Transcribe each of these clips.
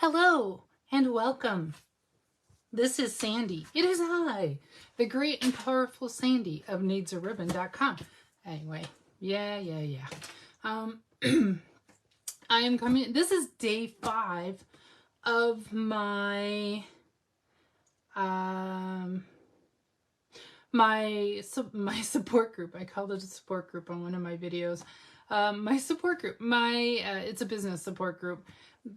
Hello and welcome. This is Sandy. It is I, the great and powerful Sandy of needsaribbon.com. Anyway, yeah. I am coming. This is day 5 of my my support group. I called it a support group on one of my videos. My support group. It's a business support group.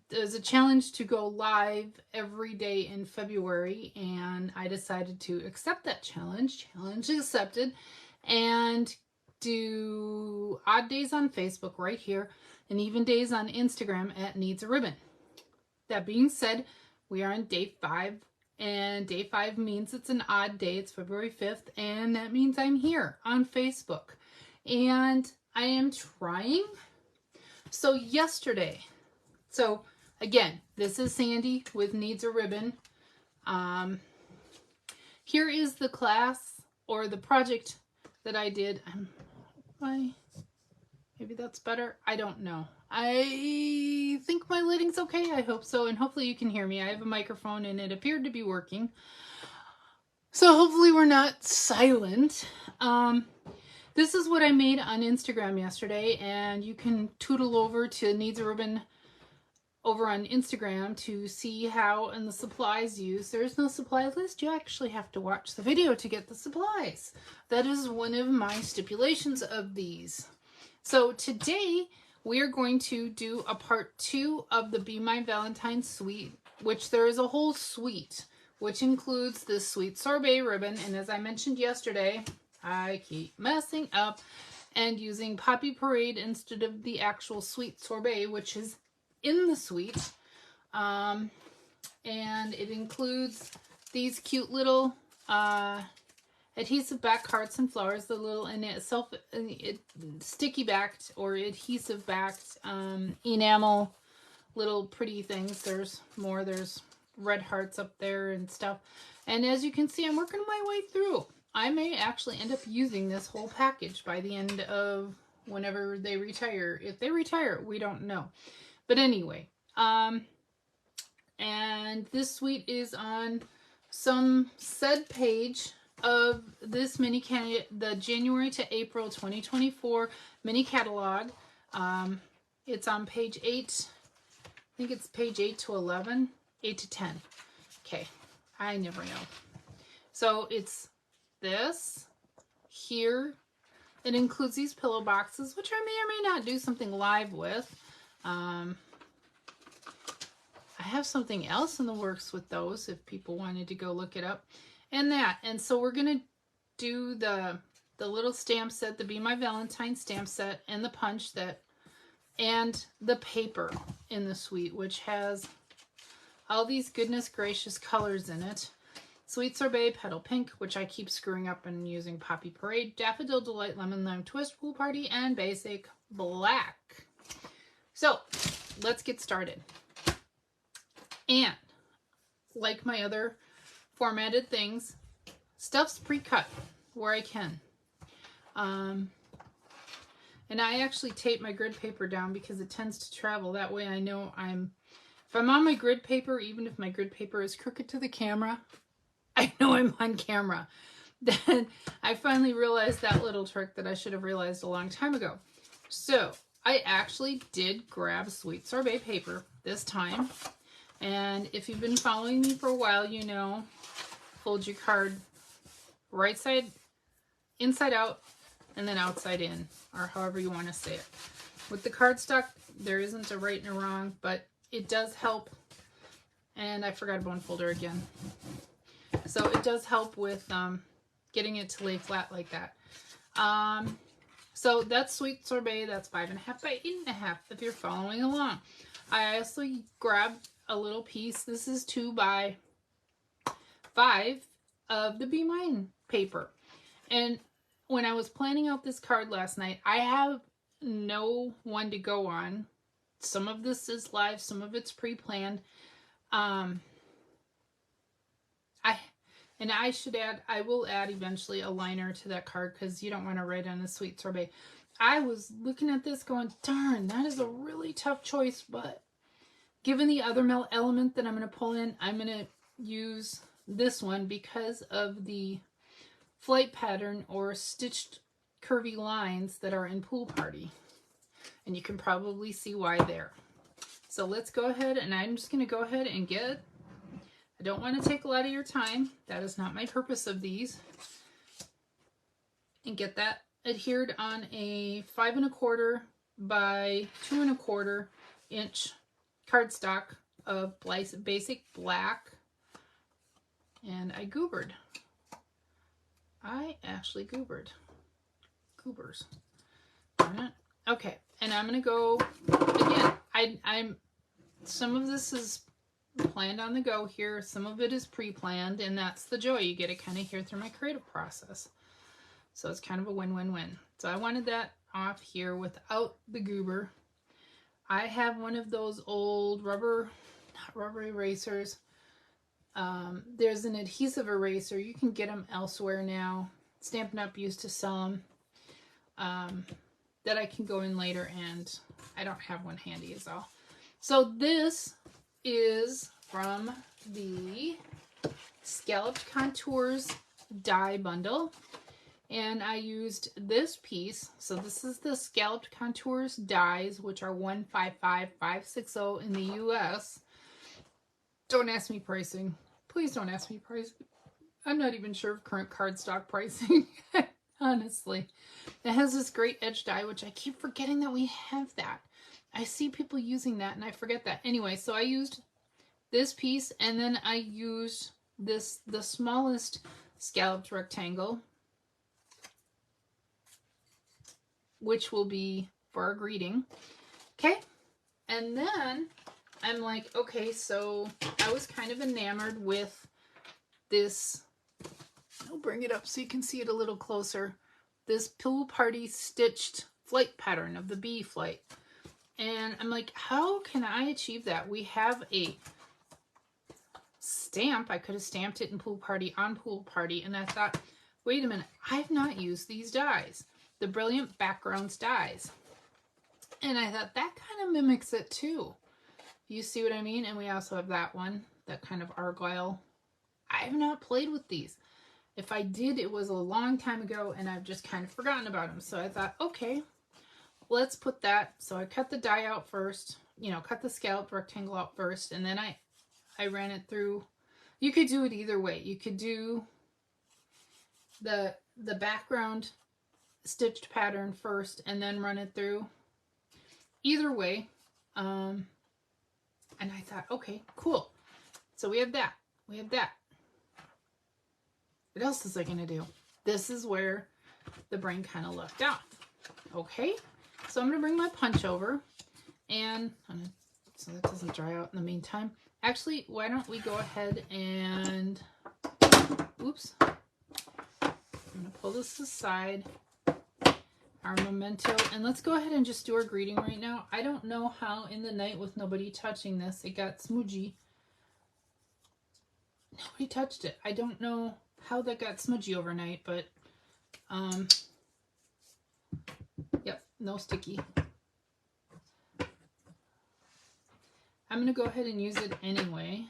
There's a challenge to go live every day in February, and I decided to accept that challenge. Challenge accepted, and do odd days on Facebook right here, and even days on Instagram at Needs a Ribbon. That being said, we are on day 5, and day 5 means it's an odd day. It's February 5th, and that means I'm here on Facebook, and I am trying. So again, this is Sandy with Needs a Ribbon. Here is the class or the project that I did. Maybe that's better. I don't know. I think my lighting's okay. I hope so. And hopefully you can hear me. I have a microphone and it appeared to be working. So hopefully we're not silent. This is what I made on Instagram yesterday, and you can tootle over to Needs a Ribbon over on Instagram to see how and the supplies used. There's no supply list. You actually have to watch the video to get the supplies. That is one of my stipulations of these. So today we are going to do a part 2 of the Be My Valentine suite, which there is a whole suite, which includes this sweet sorbet ribbon. And as I mentioned yesterday, I keep messing up and using Poppy Parade instead of the actual sweet sorbet, which is in the suite. And it includes these cute little adhesive back hearts and flowers, the little sticky backed or adhesive backed enamel little pretty things. There's more. There's red hearts up there and stuff. And as you can see, I'm working my way through. I may actually end up using this whole package by the end of whenever they retire. If they retire, we don't know. But anyway, and this suite is on some said page of this mini the January to April 2024 mini catalog. It's on page 8. I think it's page 8 to 11, 8 to 10. Okay, I never know. So it's this here. It includes these pillow boxes, which I may or may not do something live with. I have something else in the works with those if people wanted to go look it up. And so we're going to do the little stamp set, the Be My Valentine stamp set, and the punch set, and the paper in the suite, which has all these goodness gracious colors in it. Sweet Sorbet, Petal Pink, which I keep screwing up and using Poppy Parade, Daffodil Delight, Lemon Lime Twist, Pool Party, and Basic Black. So, let's get started. And, like my other formatted things, stuff's pre-cut where I can. And I actually tape my grid paper down because it tends to travel. That way I know if I'm on my grid paper, even if my grid paper is crooked to the camera, I know I'm on camera. Then I finally realized that little trick that I should have realized a long time ago. So I actually did grab sweet sorbet paper this time. And if you've been following me for a while, you know, fold your card right side, inside out, and then outside in, or however you want to say it. With the cardstock, there isn't a right and a wrong, but it does help. And I forgot a bone folder again. So it does help with getting it to lay flat like that. So that's sweet sorbet. That's 5.5 by 8.5 if you're following along. I also grabbed a little piece. This is 2 by 5 of the Be Mine paper. And when I was planning out this card last night, I have no one to go on. Some of this is live, some of it's pre-planned. I will add eventually a liner to that card because you don't want to write on a sweet sorbet. I was looking at this going, darn, that is a really tough choice, but Given the other element that I'm going to pull in, I'm going to use this one because of the flight pattern or stitched curvy lines that are in Pool Party. And you can probably see why there. So let's go ahead, and I'm just going to go ahead and get, I don't want to take a lot of your time. That is not my purpose of these. And get that adhered on a 5 1/4 by 2 1/4 inch cardstock of basic black. And I goobered. I actually goobered. Goobers. Okay, and I'm gonna go again. I'm some of this is planned on the go here, some of it is pre-planned, and that's the joy you get to kind of hear through my creative process. So it's kind of a win-win-win. So I wanted that off here without the goober. I have one of those old not rubber erasers. There's an adhesive eraser. You can get them elsewhere now. Stampin' Up used to sell them. That I can go in later, and I don't have one handy is all. So this is from the Scalloped Contours die bundle, and I used this piece. So this is the Scalloped Contours dies, which are 155560 in the US. Don't ask me pricing. Please don't ask me pricing. I'm not even sure of current cardstock pricing. Honestly. It has this great edge die, which I keep forgetting that we have that. I see people using that and I forget that. Anyway, so I used this piece, and then I used this, the smallest scalloped rectangle, which will be for our greeting. Okay. And then I'm like, okay, so I was kind of enamored with this. I'll bring it up so you can see it a little closer. This Pool Party stitched flight pattern of the bee flight. And I'm like, how can I achieve that? We have a stamp. I could have stamped it in Pool Party on Pool Party. And I thought, wait a minute, I've not used these dies. The Brilliant Backgrounds dies. And I thought that kind of mimics it too. You see what I mean? And we also have that one, that kind of argyle. I have not played with these. If I did, it was a long time ago, and I've just kind of forgotten about them. So I thought, okay, let's put that. So I cut the die out first, cut the scalloped rectangle out first, and then I ran it through. You could do it either way. You could do the background stitched pattern first and then run it through. Either way. And I thought, okay, cool. So we have that. We have that. What else is I going to do? This is where the brain kind of left off. Okay, so I'm going to bring my punch over, and so that doesn't dry out in the meantime. Actually, why don't we go ahead and, oops, I'm going to pull this aside, our memento, and let's go ahead and just do our greeting right now. I don't know how in the night with nobody touching this, it got smudgy. Nobody touched it. I don't know how that got smudgy overnight, but yep, no sticky. I'm gonna go ahead and use it anyway.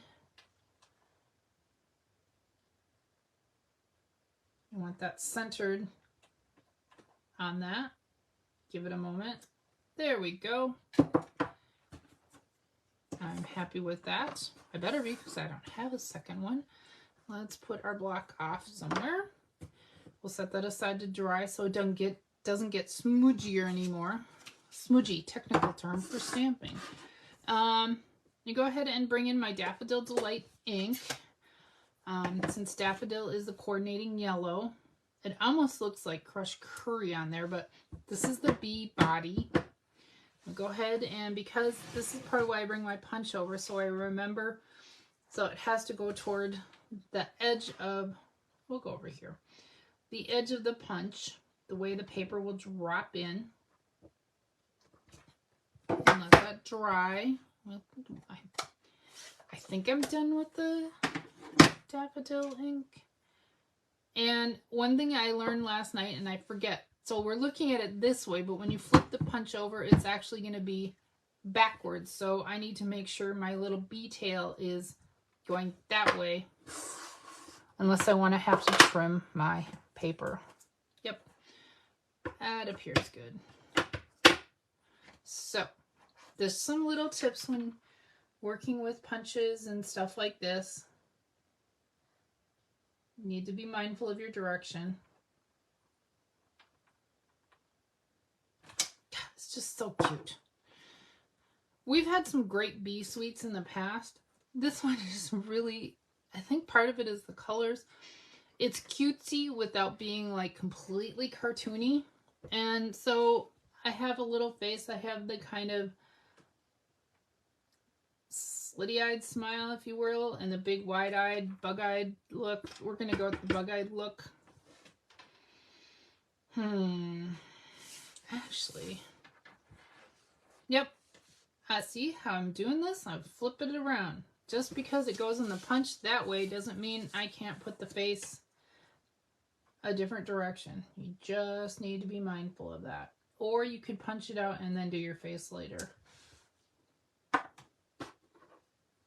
I want that centered on that. Give it a moment. There we go. I'm happy with that. I better be, because I don't have a second one. Let's put our block off somewhere. We'll set that aside to dry so it doesn't get smudgier anymore. Smudgy, technical term for stamping. You go ahead and bring in my Daffodil Delight ink. Since Daffodil is the coordinating yellow, it almost looks like crushed curry on there, but this is the bee body. I'll go ahead, and because this is part of why I bring my punch over, so I remember, so it has to go toward the edge of, we'll go over here, the edge of the punch, the way the paper will drop in. And let that dry. I think I'm done with the daffodil ink. And one thing I learned last night, and I forget, so we're looking at it this way, but when you flip the punch over, it's actually going to be backwards. So I need to make sure my little bee tail is going that way. Unless I want to have to trim my paper. Yep. That appears good. So, there's some little tips when working with punches and stuff like this. You need to be mindful of your direction. God, it's just so cute. We've had some great bee suites in the past. This one is really, I think part of it is the colors. It's cutesy without being like completely cartoony. And so I have a little face. I have the kind of slitty-eyed smile, if you will, and the big wide-eyed, bug-eyed look. We're going to go with the bug-eyed look. Actually, yep. See how I'm doing this? I'm flipping it around. Just because it goes in the punch that way doesn't mean I can't put the face a different direction. You just need to be mindful of that. Or you could punch it out and then do your face later.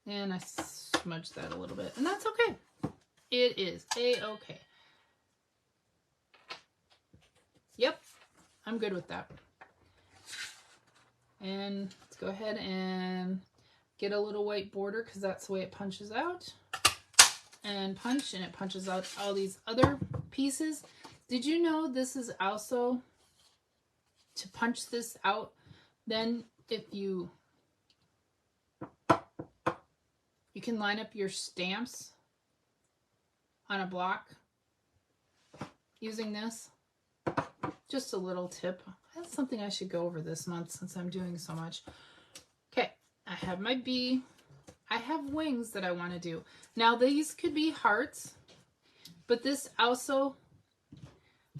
And I smudged that a little bit. And that's okay. It is a-okay. Yep. I'm good with that. And let's go ahead and get a little white border because that's the way it punches out. And punch, and it punches out all these other pieces. Did you know this is also to punch this out? Then if you can line up your stamps on a block using this. Just a little tip. That's something I should go over this month since I'm doing so much. Okay, I have my bee. I have wings that I want to do. Now these could be hearts, but this also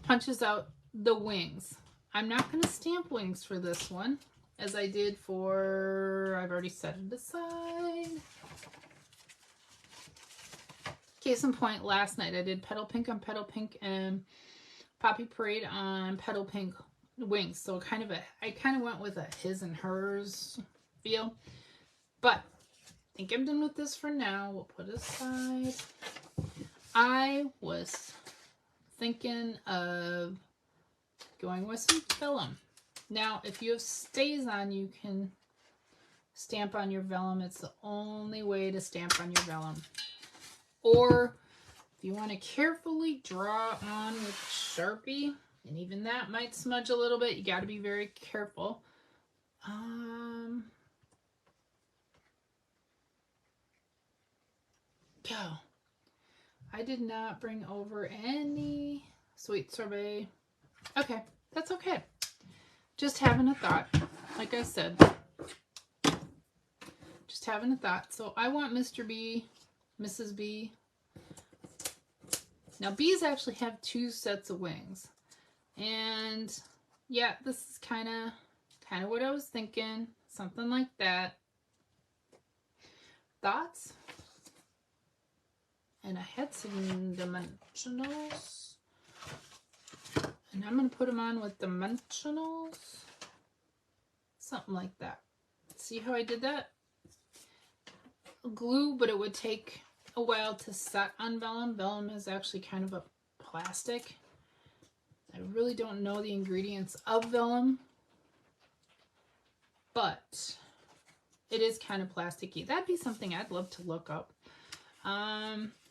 punches out the wings. I'm not going to stamp wings for this one, as I did for, I've already set it aside. Case in point, last night I did Petal Pink on Petal Pink and Poppy Parade on Petal Pink wings. So I kind of went with a his and hers feel. But I think I'm done with this for now. We'll put it aside. I was thinking of going with some vellum. Now, if you have stays on, you can stamp on your vellum. It's the only way to stamp on your vellum. Or if you want to carefully draw on with Sharpie, and even that might smudge a little bit, you got to be very careful. Go. I did not bring over any sweet sorbet. Okay, that's okay. Just having a thought. Like I said, just having a thought. So I want Mr. B, Mrs. B. Now bees actually have 2 sets of wings. And yeah, this is kind of what I was thinking. Something like that. Thoughts? And I had some dimensionals. And I'm going to put them on with dimensionals. Something like that. See how I did that? Glue, but it would take a while to set on vellum. Vellum is actually kind of a plastic. I really don't know the ingredients of vellum, but it is kind of plasticky. That'd be something I'd love to look up.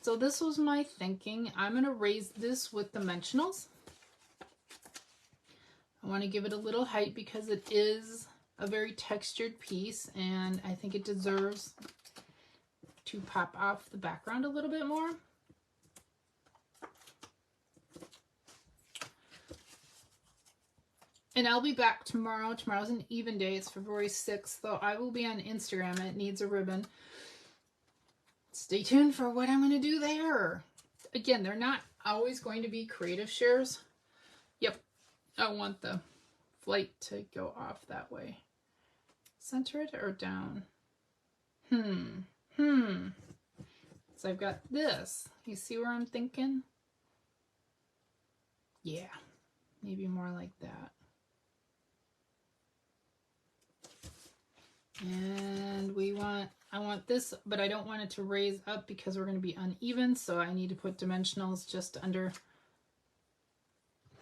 So this was my thinking. I'm going to raise this with dimensionals. I want to give it a little height because it is a very textured piece, and I think it deserves to pop off the background a little bit more. And I'll be back tomorrow. Tomorrow's an even day. It's February 6th, though I will be on Instagram at Needs a Ribbon. Stay tuned for what I'm going to do there. Again, they're not always going to be creative shares. Yep, I want the flight to go off that way. Center it or down? So I've got this. You see where I'm thinking? Yeah, maybe more like that. And I want this, but I don't want it to raise up because we're going to be uneven, so I need to put dimensionals just under,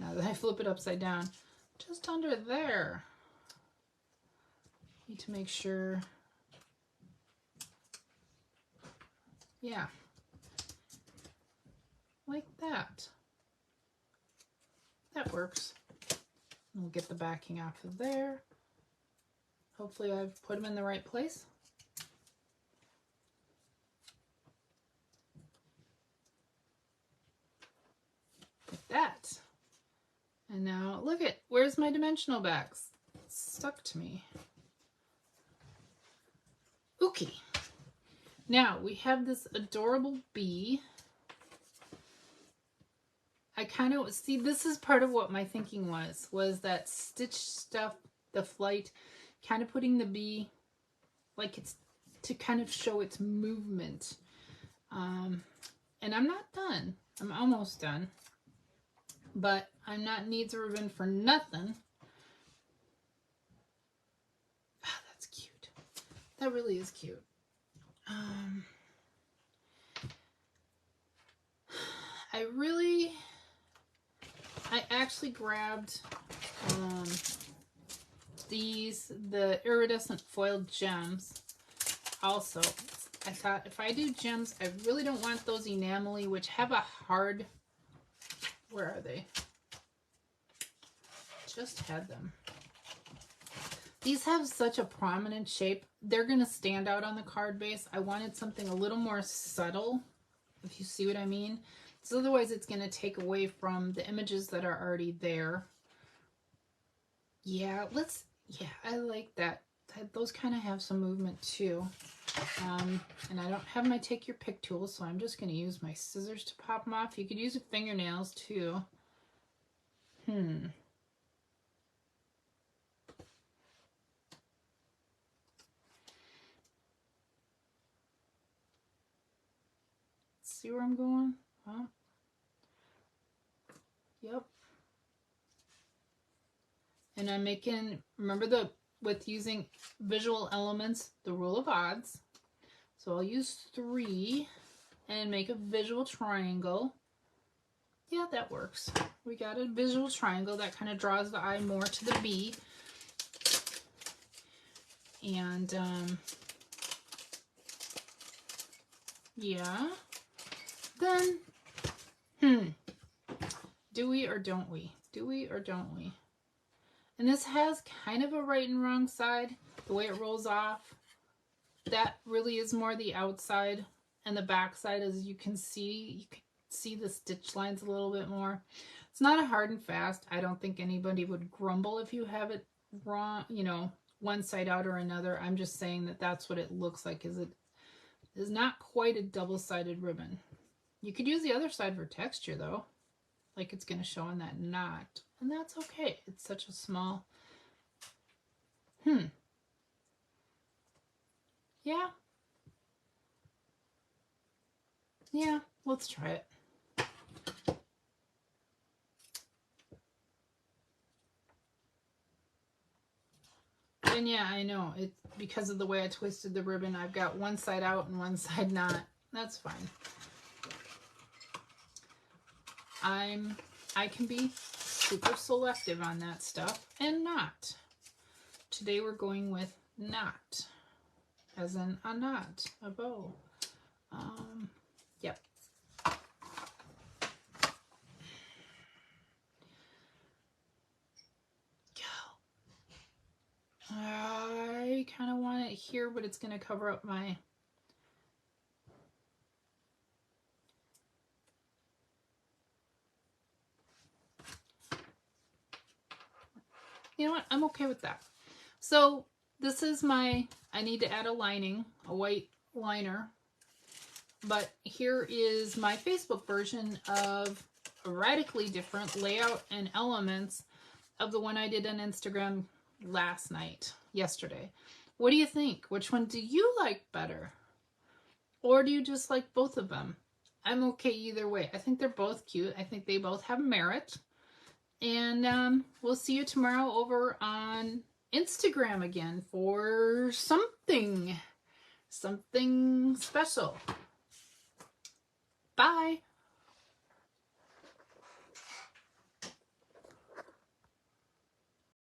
now that I flip it upside down, just under there. Need to make sure, yeah, like that. That works. We'll get the backing off of there. Hopefully I've put them in the right place. Like that. And now look at, where's my dimensional backs? It's stuck to me. Okay. Now we have this adorable bee. I kind of, see, this is part of what my thinking was that stitch stuff, the flight, kind of putting the bee, like it's to kind of show its movement. And I'm not done. I'm almost done. But I'm not needs a ribbon for nothing. Ah, that's cute. That really is cute. I actually grabbed the iridescent foiled gems also. I thought if I do gems, I really don't want those enamely, which have a hard, where are they? Just had them. These have such a prominent shape. They're going to stand out on the card base. I wanted something a little more subtle, if you see what I mean. So otherwise it's going to take away from the images that are already there. Yeah, I like that. Those kind of have some movement too. And I don't have my take your pick tool, so I'm just going to use my scissors to pop them off. You could use your fingernails too. See where I'm going? Huh? Yep. And I'm making, remember with using visual elements, the rule of odds. So I'll use 3 and make a visual triangle. Yeah, that works. We got a visual triangle that kind of draws the eye more to the bee. And yeah. Then, do we or don't we? Do we or don't we? And this has kind of a right and wrong side, the way it rolls off. That really is more the outside, and the back side, as you can see the stitch lines a little bit more. It's not a hard and fast. I don't think anybody would grumble if you have it wrong, you know, one side out or another. I'm just saying that that's what it looks like. It is not quite a double-sided ribbon. You could use the other side for texture though, like it's going to show on that knot, and that's okay. It's such a small, yeah, let's try it. And yeah, I know, it's because of the way I twisted the ribbon, I've got one side out and one side not. That's fine. I can be super selective on that stuff and not. Today we're going with knot, as in a knot, a bow. Yep. I kind of want it here, but it's going to cover up my... You know what? I'm okay with that. So this is my... I need to add a lining, a white liner. But here is my Facebook version of a radically different layout and elements of the one I did on Instagram yesterday. What do you think? Which one do you like better? Or do you just like both of them? I'm okay either way. I think they're both cute. I think they both have merit. And we'll see you tomorrow over on Instagram again for something special. Bye.